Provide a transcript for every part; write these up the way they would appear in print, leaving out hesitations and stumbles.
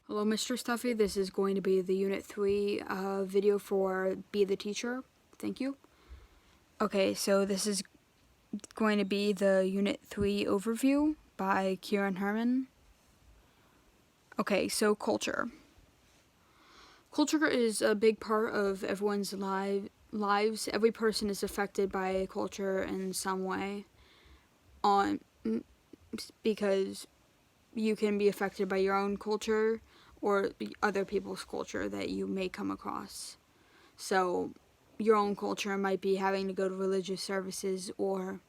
Hello, Mr. Stuffy. This is going to be the Unit 3 video for Be the Teacher. Thank you. Okay, so this is going to be the Unit 3 overview by Kieran Herman. Okay, so culture. Culture is a big part of everyone's lives. Every person is affected by culture in some way because you can be affected by your own culture or other people's culture that you may come across. So your own culture might be having to go to religious services or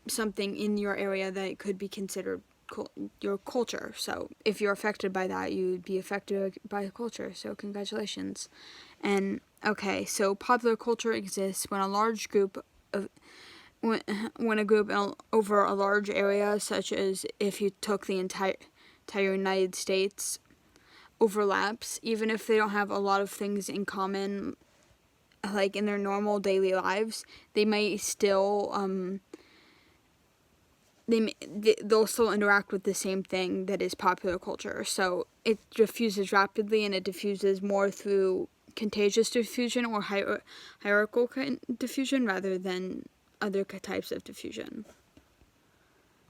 something in your area that could be considered your culture. So if you're affected by that, you'd be affected by the culture. So congratulations. And okay, so popular culture exists when a large group of when a group over a large area, such as if you took the entire United States, overlaps, even if they don't have a lot of things in common, like in their normal daily lives, they might still they'll still interact with the same thing that is popular culture. So it diffuses rapidly, and it diffuses more through contagious diffusion or hierarchical diffusion rather than other types of diffusion.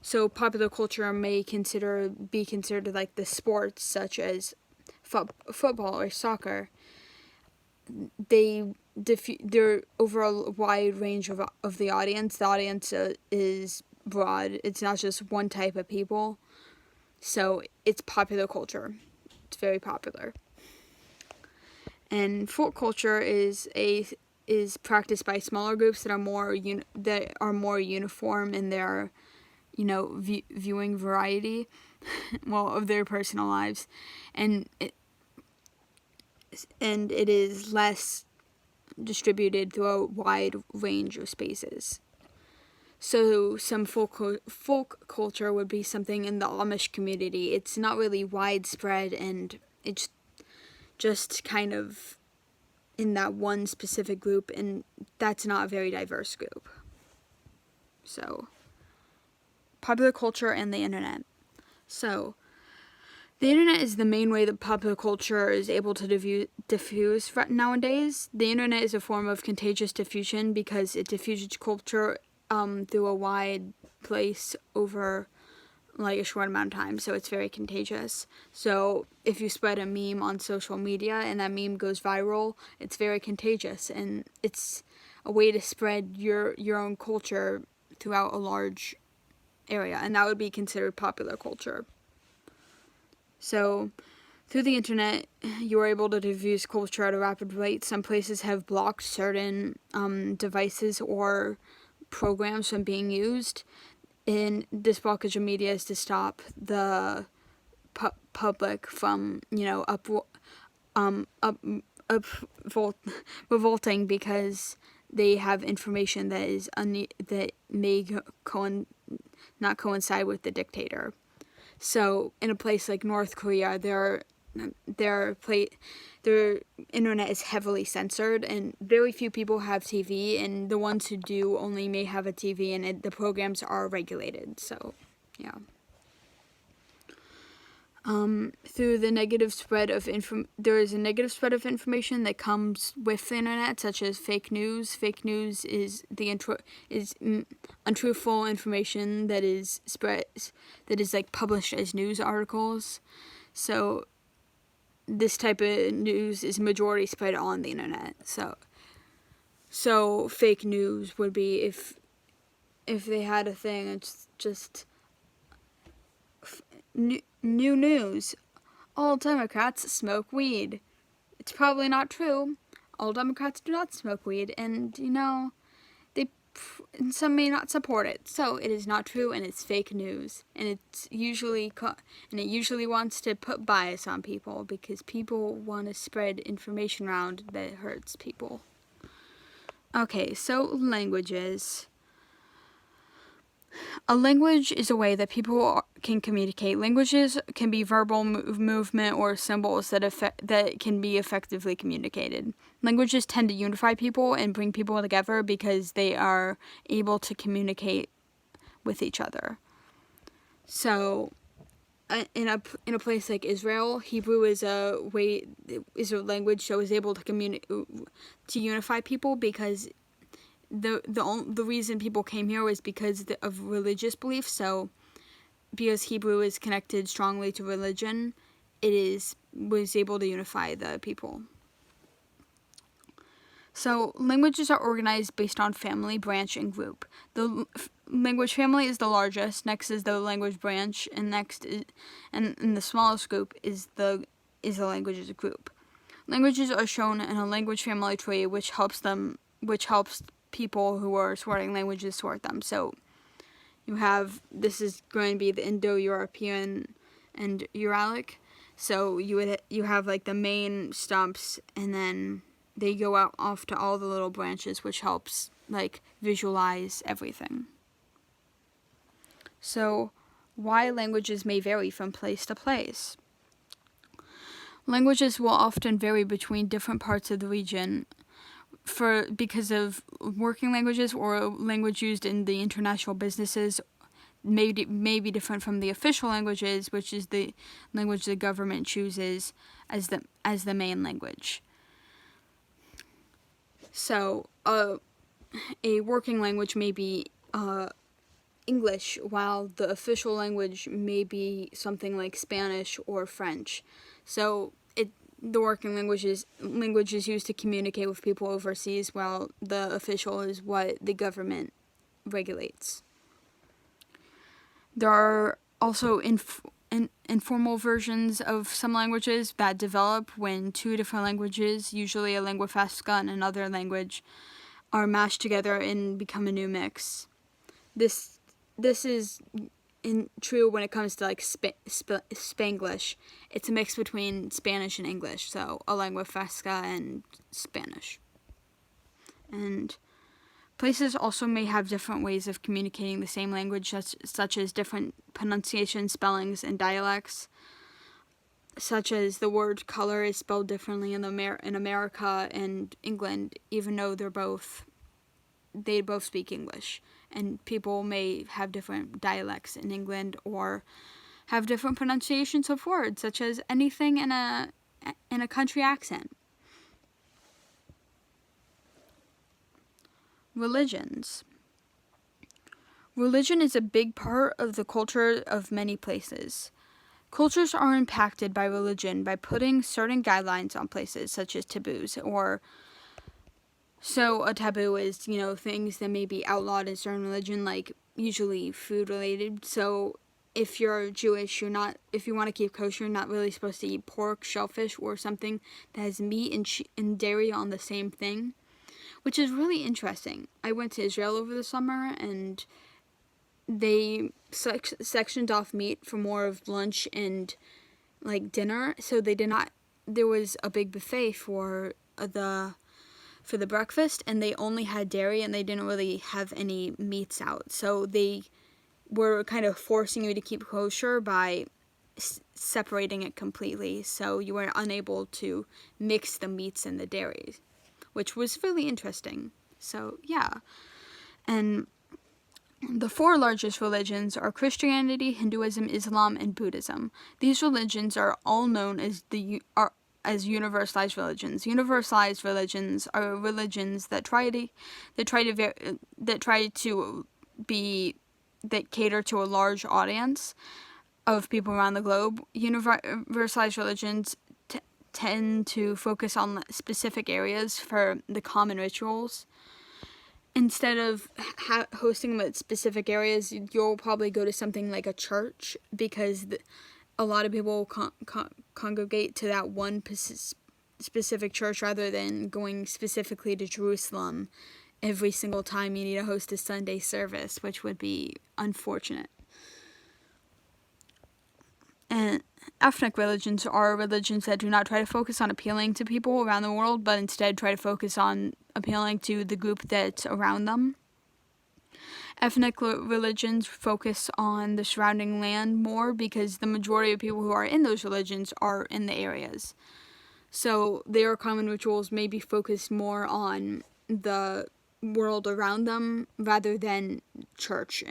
So popular culture may be considered like the sports such as football or soccer. They're over a wide range of the audience. The audience is broad. It's not just one type of people. So it's popular culture. It's very popular. And folk culture is practiced by smaller groups that are more uniform in their viewing variety of their personal lives, and it is less distributed through a wide range of spaces. So some folk culture would be something in the Amish community. It's not really widespread, and it's just kind of in that one specific group, and that's not a very diverse group. So popular culture and the internet. So the internet is the main way that popular culture is able to diffuse nowadays. The internet is a form of contagious diffusion because it diffuses culture through a wide place over like a short amount of time, so it's very contagious. So if you spread a meme on social media and that meme goes viral, it's very contagious, and it's a way to spread your own culture throughout a large area, and that would be considered popular culture. So through the internet, you are able to diffuse culture at a rapid rate. Some places have blocked certain devices or programs from being used, and this blockage of media is to stop the public from revolting because they have information that is that may not coincide with the dictator. So in a place like North Korea, their internet is heavily censored, and very few people have TV, and the ones who do only may have a TV, and the programs are regulated. So, yeah. Through the negative spread of there is a negative spread of information that comes with the internet, such as fake news. Fake news is untruthful information that is like published as news articles. So this type of news is majority spread on the internet. So fake news would be if they had a thing, it's just new news. All Democrats smoke weed. It's probably not true. All Democrats do not smoke weed, and some may not support it. So it is not true, and it's fake news. And it usually wants to put bias on people because people want to spread information around that hurts people. Okay, so languages. A language is a way that people can communicate. Languages can be verbal movement or symbols that can be effectively communicated. Languages tend to unify people and bring people together because they are able to communicate with each other. So in a place like Israel, Hebrew is a language that was able to to unify people, because the reason people came here was because of religious beliefs. So because Hebrew is connected strongly to religion, was able to unify the people. So languages are organized based on family, branch, and group. The language family is the largest. Next is the language branch, and the smallest group is the languages group. Languages are shown in a language family tree, which helps people who are sorting languages sort them. So this is going to be the Indo-European and Uralic. So you have like the main stumps, and then they go out off to all the little branches, which helps like visualize everything. So why languages may vary from place to place. Languages will often vary between different parts of the region because of working languages, or language used in the international businesses may be different from the official languages, which is the language the government chooses as the main language. So, a working language may be English, while the official language may be something like Spanish or French. So, the working language is used to communicate with people overseas, while the official is what the government regulates. There are also informal versions of some languages that develop when two different languages, usually a lingua franca and another language, are mashed together and become a new mix. This is true when it comes to like Spanglish. It's a mix between Spanish and English, so a lingua franca and Spanish. And places also may have different ways of communicating the same language, such as different pronunciation, spellings, and dialects, such as the word color is spelled differently in America and England, even though they both speak English. And people may have different dialects in England, or have different pronunciations of words, such as anything in a country accent. Religions. Religion is a big part of the culture of many places. Cultures are impacted by religion by putting certain guidelines on places, such as taboos, so a taboo is, things that may be outlawed in certain religion, like usually food related. So if you're Jewish, if you want to keep kosher, you're not really supposed to eat pork, shellfish, or something that has meat and dairy on the same thing, which is really interesting. I went to Israel over the summer, and they sectioned off meat for more of lunch and like dinner. So there was a big buffet for the breakfast, and they only had dairy, and they didn't really have any meats out. So they were kind of forcing you to keep kosher by separating it completely, so you were unable to mix the meats and the dairy, which was really interesting. So, yeah. And the four largest religions are Christianity, Hinduism, Islam, and Buddhism. These religions are all known as universalized religions. Universalized religions are religions that cater to a large audience of people around the globe. Universalized religions tend to focus on specific areas for the common rituals. Instead of hosting them at specific areas, you'll probably go to something like a church, because a lot of people congregate to that one specific church, rather than going specifically to Jerusalem every single time you need to host a Sunday service, which would be unfortunate. And ethnic religions are religions that do not try to focus on appealing to people around the world, but instead try to focus on appealing to the group that's around them. Ethnic religions focus on the surrounding land more, because the majority of people who are in those religions are in the areas. So their common rituals may be focused more on the world around them rather than church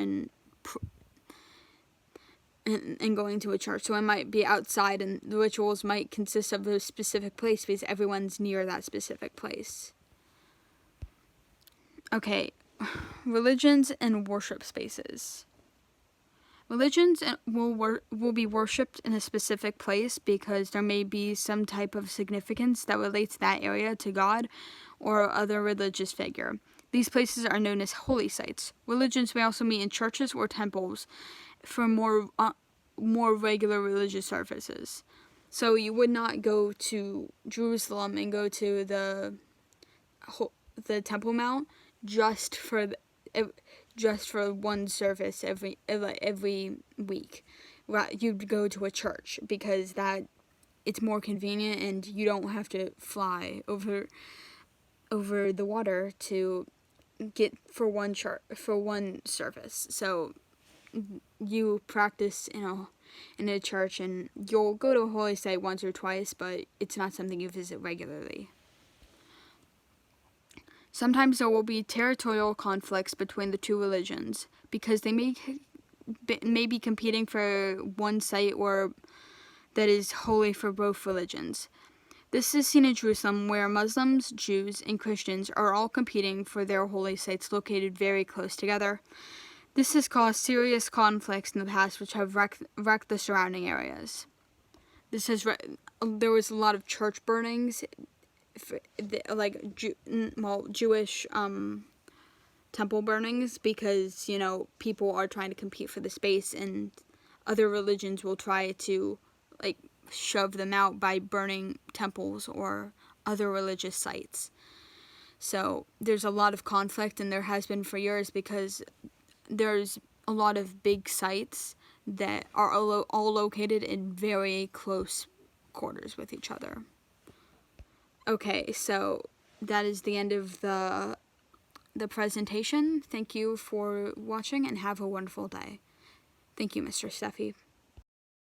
and going to a church. So it might be outside, and the rituals might consist of a specific place because everyone's near that specific place. Okay, religions and worship spaces. Religions will be worshipped in a specific place because there may be some type of significance that relates that area to God or other religious figure. These places are known as holy sites. Religions may also meet in churches or temples for more regular religious services. So you would not go to Jerusalem and go to the Temple Mount just for one service every week. You'd go to a church because it's more convenient and you don't have to fly over the water to get for one service. So you practice in a church, and you'll go to a holy site once or twice, but it's not something you visit regularly. Sometimes there will be territorial conflicts between the two religions because they may be competing for one site or that is holy for both religions. This is seen in Jerusalem, where Muslims, Jews, and Christians are all competing for their holy sites located very close together. This has caused serious conflicts in the past, which have wrecked the surrounding areas. There was a lot of church burnings, Jewish temple burnings, because people are trying to compete for the space, and other religions will try to shove them out by burning temples or other religious sites. So there's a lot of conflict, and there has been for years, because there's a lot of big sites that are all located in very close quarters with each other. Okay, so that is the end of the presentation. Thank you for watching, and have a wonderful day. Thank you, Mr. Steffi.